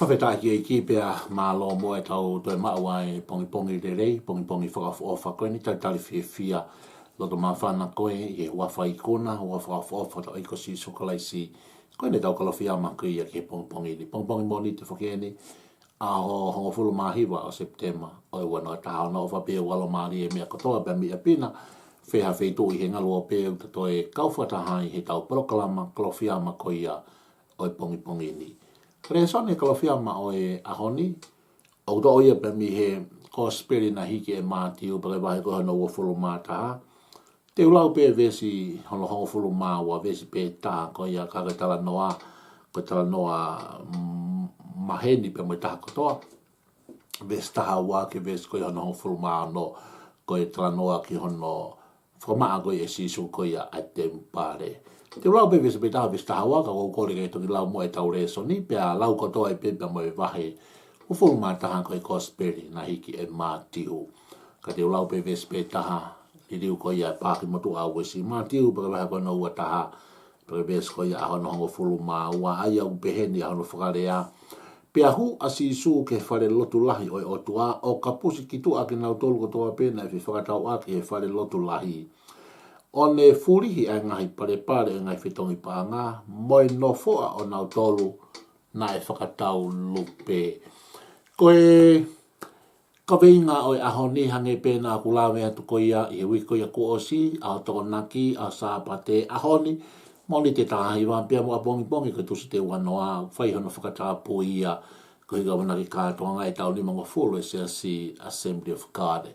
Whawhetai ki pia malo mo e tau toi maua e pongi pongi le rei, pongi pongi whakafofa koe ni tai tali fia loto mawhana koe e wafa i kona, wafa ofa tau iko si sokalaisi koe ne tau kalawhia makui a ke pongi pongi ni. Pongi pongi mo ni te whakene a ho hongo fulu mahiwa o September o e wana taha na ofa pia walo maari e mea katoa pia mea pina wheha wheitu i he ngalo o pia uta toi kauwhatahai he tau proklama kalawhia makui a o e pongi pongi ni. Kare sone kalawhia ma o e ahoni, o to ia pe mi he kosperi na hiki e mātiu pare wahe koe hana ua fulu mātaha. Te ulau pe vesi hono hongo fulu māua, vesi pe taha ko ia kare tala noa, ko tala noa maheni pe mo taha kotoa. Vesi taha ua ke vesi koe hono hongo fulu māua no, koe tala noa ki hono whamaa koe e sisu koe ia a tempare. Te lau pe vesi pe taha vesi taha ua, ka kore kei toki lau mo e tau reso ni, pe a lau kotoa e pepe mo e wahe o fulu mātaha koe kosperi na hiki e mātiu. Ka te lau pe vesi pe taha, i riu koe ia pāki motu a wesi mātiu, pere wahe koe no ua taha, pere vesi koe ia ahono hongo fulu māua, aia upeheni ahono whakarea. Pe ahu a sisu ke whare lotu lahi o e otua, o ka pusi ki tu aki nau tolu kotoa pena e whakatau aki he whare lotu lahi. O ne furihi ai ngahi pare pare e ngai whitongi pāngā, moe no foa o nau tolu na e whakatau lupe. Koe ka veinga o e ahoni hange pēnā kulawe atu koia i he wiko ia kuosi, au toko naki, au sāpate ahoni, moni te tāhi wāmpia mua pongi pongi ka tusi te wanoa, whai hono whakatapu ia, ko higa wanaki kātoanga e tau lima ngofulu e sea si Assembly of God.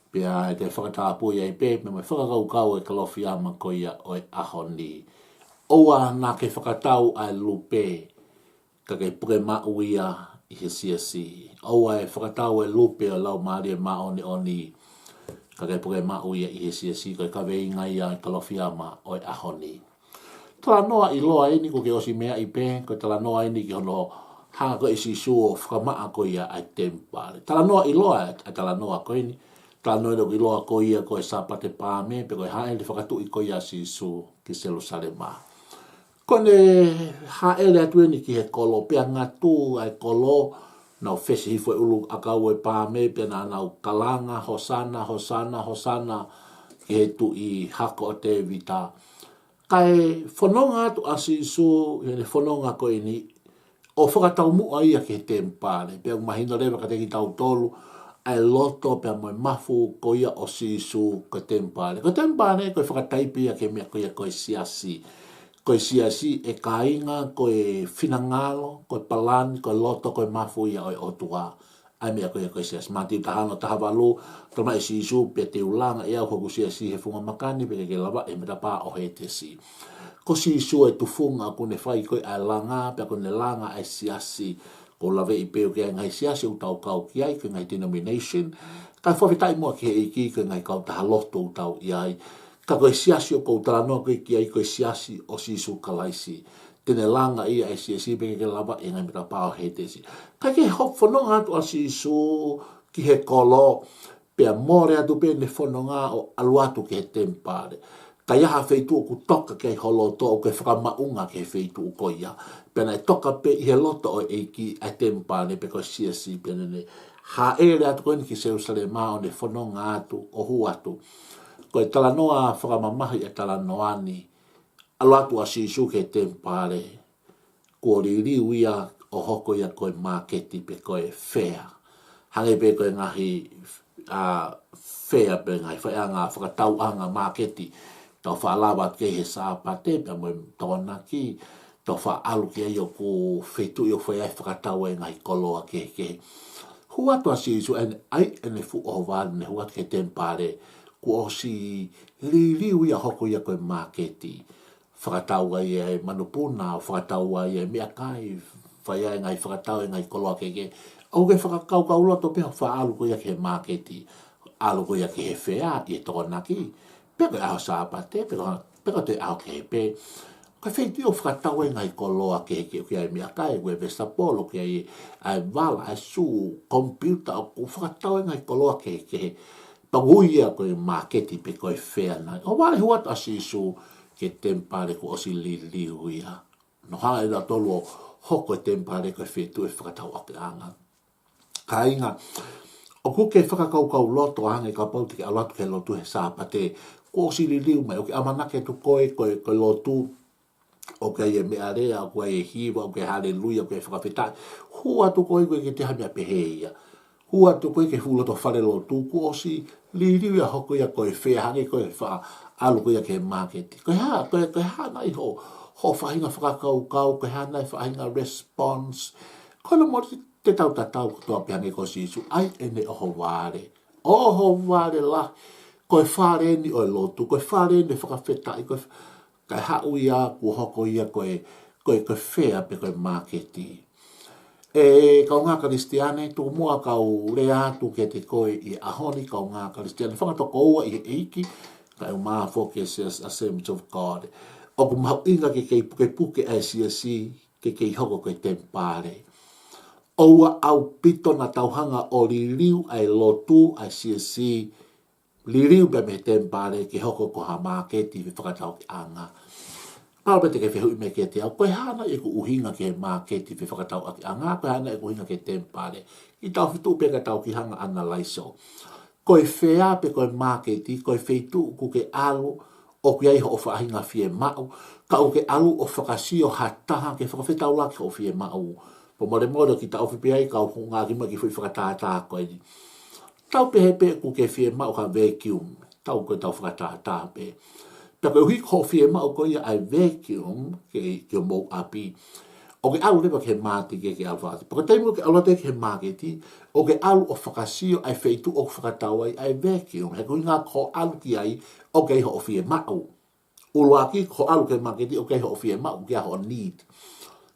Pea te whakatapu ia i pē, me mai whakakau kau e kalofi ama ko ia o e ahoni. Oua nā ke whakatau ai lupe, ka kei puke mau ia i he siasi. Oua e whakatau e lupe o lau maari e maoni oni, ka kei puke mau ia i he siasi, ka ka veinga ia i kalofi ama o e ahoni. Tala noa i loa ini ko ke osi mea i pē, ko tala noa ini ki hono hanga ko isi suo whakamaa ko ia ai tempare. Tala noa i loa a tala noa ko ini, tala noa i loa ko ia ko e sapate pāme, pe ko e hae li whakatu i ko ia si su ki Jerusalema. Kone haele atu ni ki he kolo, pia ngatu ai kolo, nau fesi hifo e ulu akau e pāme, pia na nau kalanga, hosana, hosana, hosana, ki he tu i hako o te vita. Kai whanonga atu asisu, hene whanonga ko ini, o whakatau mua ia ki he tempare, pia mahina rewa ka teki tau tolu, ai loto pia moe mafu ko ia o sisu ko tempare. Ko tempare ko whakataipi ia ke mea ko ia ko siasi. Ko siasi e kainga, ko e finangalo, ko palani, ko loto, ko mafu ia o otua. Ai mea ko ia ko siasi. Mati tahano tahawalu, tama e sisu pia te ulanga, ia hoku siasi he funga makani, pia ke lava e mera pā o he te si. Ko sisu e tufunga kune whai koe ai langa, pia kune langa ai siasi, ko lave i peo ke ngai siasi utau kau ki ai, ke ngai denomination, kai whawhetai mua ki he iki, ke ngai kau taha loto utau i ai, ka koe siasi o kou tala noa koe ki ai koe siasi o sisu kalaisi. Tene langa ia e siasi peke ke lava e ngai mera pao he te si. Kai ke hop whanonga atu a sisu ki he kolo, pia more atu pe ne whanonga o aluatu ki he tempare. Ka iaha wheitu o ku toka kei holo to o ke whakamaunga ke wheitu o koia. Pia nei toka pe i he loto o eiki a tempare pe koe siasi pia nene. Ha ere atu koe ni ki Jerusalema o ne whanonga atu o hu atu. Ko e tala noa whakamamahi e tala noani, aluatu a sisu ke tempare, ko ririu ia o hoko ia koe marketi pe koe fair. Hange pe koe ngahi fair pe ngahi, whaianga whakatauanga marketi, tau whaalawa ke he sāpate, pe moe tōna ki, tau whaalu ki ai o ko whetu i o whaiai whakatau e ngahi koloa ke. Huatu a sisu ai ene fu o wāne ne huatu ke tempare, ko o si ririu ia hoko ia koe marketi. Whakataua ia e manupuna, whakataua ia e mea kai, whaiai ngai whakatau e ngai koloa keke. Au ke whakakau kau loto peho whaalu ko ia ke marketi, alu ko ia ke he whea, i e tōnaki. Peko e aho sāpate, peko te aho ke he pe. Ka wheiti o whakatau e ngai koloa keke, ki ai mea kai, koe vestapolo, ki ai wala, ai su, computer, o whakatau e ngai koloa keke. Panguia koe marketi pe koe whea nai. O wale huat asisu ke tempare ko osi li liuia. No hanga ina tolu hoko e tempare koe whetu e whakatau ake anga. Ka inga, o kuke whakakau loto anga ka pau tiki alatu ke lotu he sāpate, ko siri liu mai, o ke amanake tu koe lotu, o ke e mea rea, o ke e hiwa, o ke haleluia, o ke whakawhitai, hua tu koe ke te hamia peheia. Hua tu koe ke huloto whare lotu, ko si li liu ia hoko ia koe whea hangi koe wha alu koe ke market. Koe hana i ho whahinga whakakau, koe hana i whahinga response, koe no mori te tau tatau kutoa pihange ko sisu, ai ene oho ware la, koe whare ni o lotu, koe whare ni whakawhitai, koe kai hau ia, ku hoko ia koe whea pe koe marketi. E kau ngā Kristiane, tu mua kau rea tu ke te koe i ahoni kau ngā Kristiane, whangatoko ua i eiki, kai o maa focus as Assemblies of God. O ku mahu inga ke puke ACSC, ke hoko koe tempare. Oua au pito na tauhanga o liriu ai lotu ai CSC, liriu pe me tempare ke hoko ko ha marketi me whakatau ki anga. Pao pe te ke whehui me ke te au, koe hana e ku uhinga ke marketi me whakatau ki anga, koe hana e ku uhinga ke tempare. I tau whitu pe ka tau ki hanga ana laiso. Koe whea pe koe marketi, koe wheitu ku ke alu, o ki ai ho o whaahinga fie mau, ka o ke alu o whakasio hataha ke whakawhetau laki o fie mau. Po mare ki tau whipi ai kau ngā kima ki whi whakatātā koe ni. Tau pehe pe ku ke fie mau ka vacuum, tau koe tau whakatātā pe. Pea koe hui ko fie mau koe ia ai vacuum ke mou api. O ke alu lewa ke māti ke alwhati. Paka teimu ke alwate ke māketi, o ke alu o whakasio ai wheitu o whakatau ai vacuum. He kui ngā ko alu ki ai, o ke ho o fie mau. Uluaki ko alu ke māketi, o ke ho o fie mau, ke ho need.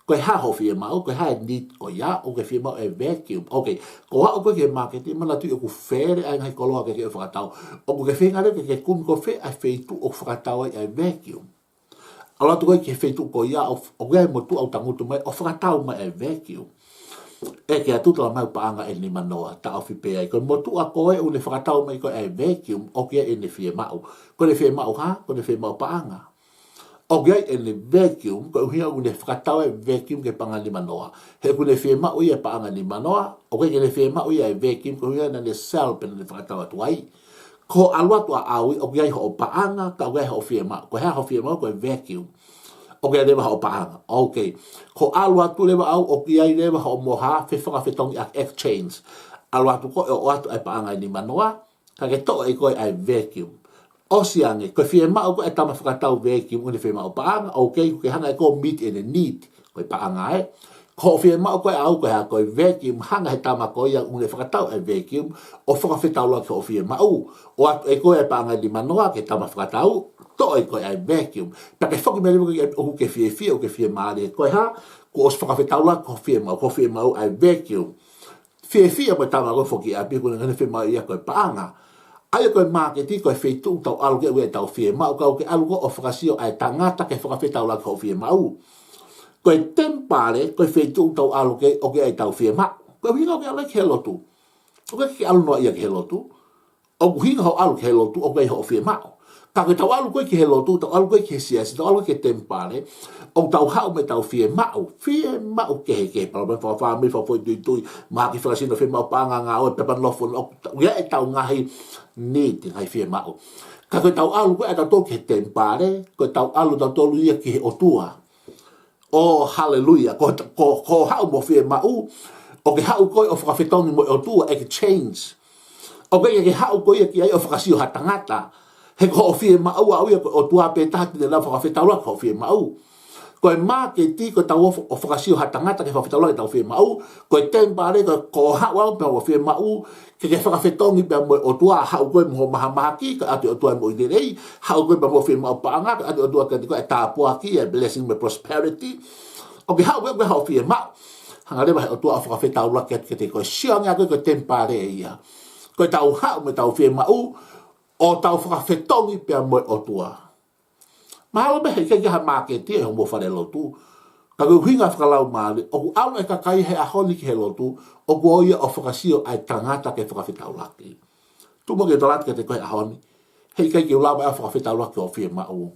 Koe ha ho fie mau, koe ha need ko ia, o ke fie mau e vacuum. Ok, ko ha o koe ke marketi, mana tu o ku where ai ngai koloa ke whakatau. O ku ke whengare ke kumi ko whe ai wheitu o whakatau ai vacuum. Ala tu koe ke wheitu ko ia, o koe motu au tangutu mai, o whakatau mai e vacuum. E ke atutala mai paanga e ni manoa, ta au whipe ai. Koe motu a koe o le whakatau mai koe e vacuum, o kia e ne fie mau. Koe le fie mau ha, koe le fie mau paanga. O gai e le vacuum, ko uhia u le whakatau e vacuum ke panga ni manoa. He ku le whie mau ia panga ni manoa, o gai ke le whie mau ia e vacuum, ko uhia na le cell pena le whakatau atu ai. Ko alua tu a aui, o gai ho o paanga, ka o gai ho o whie mau. Ko hea ho whie mau, ko e vacuum. O gai lewa ho o paanga. Ok. Ko alua tu lewa au, o gai lewa ho o moha, whi whakawhitongi ak exchange. Alua tu ko e o atu ai panga ni manoa, ka ke toa e koe ai vacuum. Osiange, koe fie mau koe e tama whakatau vacuum, une fie mau paanga, ok, koe hanga e koe meet in a need, koe paanga e. Ko fie mau koe au koe ha koe vacuum, hanga he tama koe ia une whakatau e vacuum, o whakawhetau loa ke o fie mau. O atu e koe e paanga di manoa ke tama whakatau, to e koe ai vacuum. Pea ke whoki mele o ke fie o ke fie maare, koe ha, ko os whakawhetau loa ko fie mau ai vacuum. Fie koe tama koe whoki api, koe ngane fie mau ia koe paanga. Ai koe marketi koe wheitu tau alu ke ue tau fie mau, kau ke alu ko o whakasio ai tangata ke whakawhetau la ko fie mau. Koe tempare, koe wheitu tau alu ke o ke ai tau fie mau. Koe hinga o ke alu ke helotu. O ke alu noa ia ke helotu. O hinga ho alu ke helotu, o ke ho fie mau. Ka ke tau alu koe ke helotu, tau alu koe ke siasi, tau alu ke tempare, o tau hau me tau fie mau ke heke, pala me whawhami, whawhoi tui, maa ki whakasino fie mau panga ngā oe, pepan lofo, o ia e tau ngahi, need ngai fie mau. Ka koe tau alu koe e tau tō ke tempare, koe tau alu tau tōlu ia ki he otua. Oh, hallelujah, ko hau mo fie mau, o ke hau koe o whakawhitongi mo otua e ke change. O ke hau koe ki ai o whakasio hatangata, he ko o fie mau au ia o tua pe tahati de la whakawhetau la ko fie mau. Ko e marketi ko tau o whakasio hatangata ke whakawhetau la tau fie mau, ko e tempare ko hau au pe o fie mau, ke whakawhetongi pe o tua hau koe mo maha ki, ka ati o tua mo i rei, hau koe pe mo fie mau paanga, ka ati o tua ko e tāpua ki, e blessing me prosperity. O ke hau koe hau fie mau, hanga rewa he o tua o whakawhetau la ke te koe sionga koe tempare ia. Ko e tau hau me tau fie mau, o tau whakawhetongi pia moe o tua. Mahalo me hei kei ha marketi e homo whare lotu. Ka kau hinga whakalau maali, o ku auna e kakai he ahoni ki he lotu, o ku oia o whakasio ai tangata ke whakawhetau laki. Tumo ke tolat ke te koe ahoni, hei kei ki ulawa e whakawhetau laki o fie mau,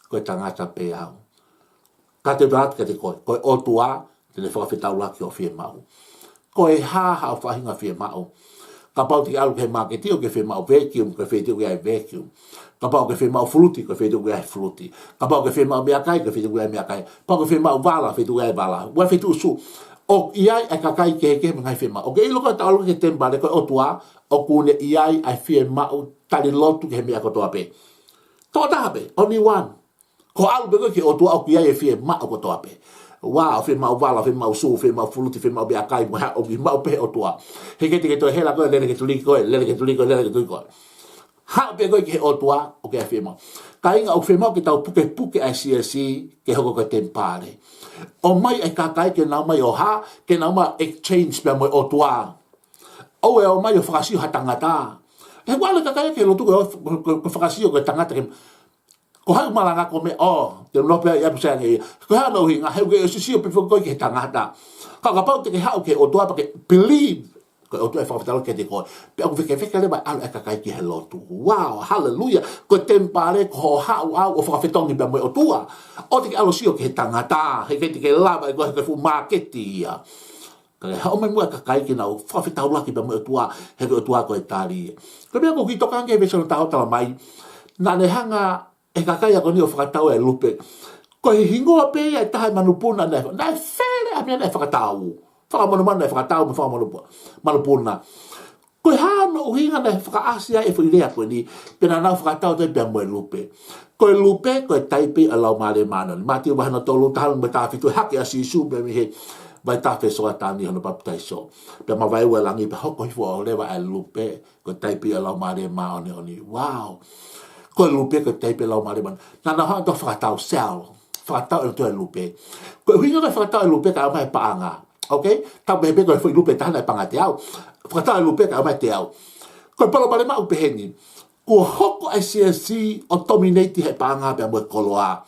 koe tangata pe au. Ka te tolat ke te koe o tua, Tene whakawhetau laki o whia mau. Ko e ha o whahinga whia mau. Ka pau te alu ke marketi o ke whia mau vacuum, ke whia teo ai vacuum. Ka pau ke whia mau fruity, ke whia teo ai fruity. Ka pau ke whia mau meakai, ke whia teo ai meakai. Pau ke whia mau vala, whia teo ai vala. Wa whia teo su. O iai e kakai ke mga whia mau. O ke ilo ka tau ke tempa, le koe o tua, o kune iai ai whia mau tali lotu ke he mea kotoa pe. Tō tape, only one. Ko alu pe koe ke o tua o ki iai e whia mau kotoa pe. Wow, fe mau vala, fe mau su, fe mau fuluti, fe mau bea kai, moha o mau pe o tua. He ke te ke toi hela koe, lele ke tuli koe, lele ke tuli koe, lele ke tuli koe. Ha pe koe ke o tua, o ke a fe mau. Ka inga o fe mau ke tau puke ai si ke hoko koe tempare. O mai e kakai ke nau mai o ha, ke nau mai exchange pe mo o tua. O e o mai o whakasio ha tangata. He wale kakai ke lotu ko whakasio ko tangata ke ko hau malanga ko me te no pe ia pusa ngi ko ha no hinga he ke sisi pe ko ke tangata ka ka pau te ke hau ke o tua ke believe ko o tua fa fa ke te ko pe ko ke le ba al ka kai ki hello tu wow hallelujah ko tempare ko hau o fa fe tongi pe mo o tua o te ke alo sio ke tangata he ke te la ba ko ke fu marketi ia ka ha o me mo ka kai ki na o fa fe tau la ki pe mo o tua he ko tua ko tali ko me ko ki to kan ke ve so tau tala mai na ne hanga e kakai ako ni o whakatau e lupe. Ko he hingoa pe e tahe manupuna nei. Nei where a mea nei whakatau. Whakamanumana nei whakatau me whakamanupuna. Ko he hano uhinga nei whakaasia e whirea koe ni. Pena nau whakatau te pia mo e lupe. Ko e lupe ko e taipe a lau maare mana. Mati o wahana tolu tahalu me tāwhitu hake a sisu me mi he. Vai tāwhi soa tāni hana paputai so. Pia ma vai ua langi pe hoko hifua o lewa e lupe. Ko e taipe a lau maare mana oni. Wow. Ko lupe ko teipe lau mare man. Na na to whakatau sel. Whakatau e to lupe. Ko hinga ko whakatau e lupe ka mai paanga. Okay? Tau bebe ko foi lupe tana panga te au. Whakatau e lupe ka mai te au. Ko palo mare mau peheni. Ko hoko ICSC o dominate he paanga pe mo koloa.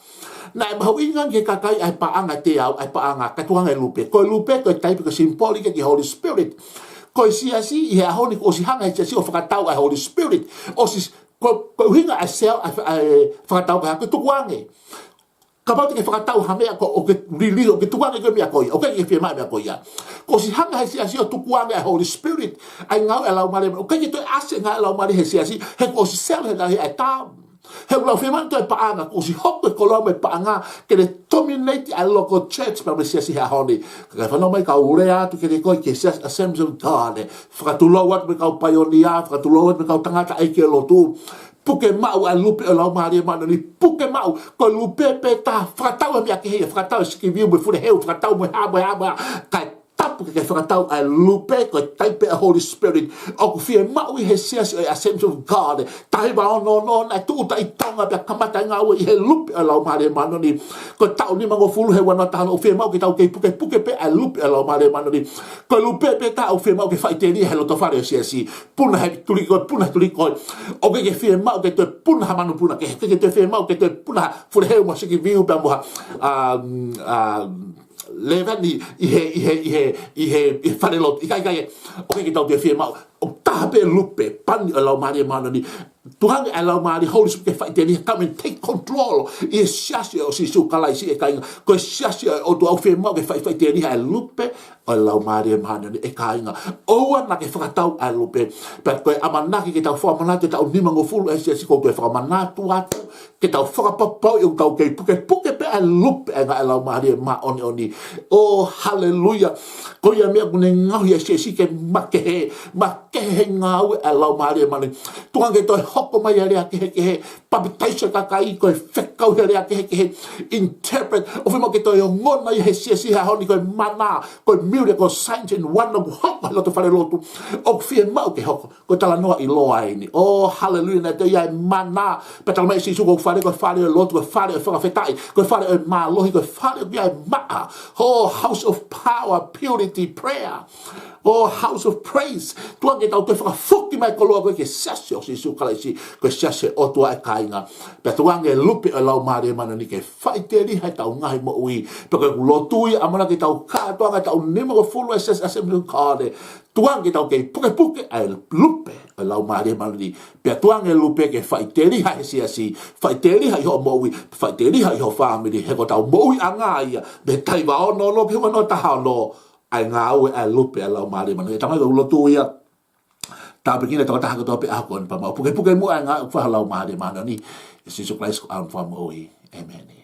Na e mahu ingan ke kakai ai paanga te au, ai paanga katuanga e lupe. Ko lupe ko teipe ko symbolic ki Holy Spirit. Ko ICSC i he ahoni ko si hanga ICSC o whakatau ai Holy Spirit. O si ko hinga a sel a whakatau ka ko tukuange. Ka pau te ke whakatau ha mea ko o ke rili o ke tukuange ko mea koi. O ke whia mai mea koi ia. Ko si hanga he siasi o tukuange a Holy Spirit. Ai ngau e lau mare. O ke toi ase ngau e lau mare he siasi. He ko si sel he lahi ai tam. He lau whia man toi paanga. Ko si hoko e koloma e paanga. Ke le dominate a local church pa me siasi he ahoni. Ka whanau mai ka urea tu ke le koi ke siasi Assemblies of God. Whakatulau at me kau paionia. Whakatulau at me kau tangata ai ke lotu. Puke mau a lupe o lau maria mana ni puke mau ko lupe pe ta whakatau a mea ke hea whakatau a siki viu me fure heu whakatau me haba kai tapu ke whakatau a lupe ko taipe a Holy Spirit o ku fie mau I he siasi o Assemblies of God tahi ba no na tuuta I tonga pia kamata I ngau I he lupe o lau maria mana ni ko tau ni mango fulu he wana tahana o fie mau ke tau ke puke pe a lupe o lau maria mana ni ko lupe pe ta o fie mau ke whaiteri he loto whare o siasi puna he tuli koi o ke fie mau ke te puna manu puna ke te fie mau ke te puna fure heu mo siki viu pa moha levani I he whanelot I kai o ke tau te fie mau o tape lupe pani o lau maria mana ni Tuhan e lau maari Holy Spirit ke whaiteni come and take control I e siasi o si sukalai si e kainga ko e siasi o tu au whi mau ke whaiteni e lupe o lau maari e mahana ni e kainga oua na ke whakatau e lupe pe koe amanaki ke tau whamanatu tau nimango fulu e siasi ko koe whamanatu atu ke tau whakapapau I tau kei puke pe e lupe e nga e lau maari e ma oni oh hallelujah ko ia mea kune ngahi e siasi ke makehe ngau e lau maari e mani Tuhan ke toi hoko mai area ke he papitaisa kakai ko whekau area ke he interpret o whi mo ke toi o ngona I he siasi ha honi ko mana ko miracle signs and wonder hoko loto whare lotu o whie mau ke hoko ko tala noa I loa ini oh hallelujah na te iai mana petala mai sisu ko whare lotu ko whare o whakawhetai ko whare o malohi ko whare o iai maa oh house of power purity prayer oh house of praise tuan ke tau te whakafuki mai koloa ko ke siasi o sisu kalai ko siase o tua e kai inga pe tuange lupe o lau mare mana ni ke fai te ri hai tau ngai mo ui pe ko lo tui amana ki tau ka tuanga tau nemo ko fulu ss assembly kare tuange tau ke puke ai lupe o lau mare mana ni pe tuange lupe ke fai te ri hai si fai te ri hai ho mo ui fai te ri hai ho family he ko tau mo ui anga ia be tai va no lo pe no ta ha no ai ngā ue ai lupe a lau mare mana. E tanga ka ulotu ia, tā pekina taka taha katoa pe ako an pamau. Puke mu ai ngā whahalau mare mana ni. E siso Christ ko aun whamu oi. Amen.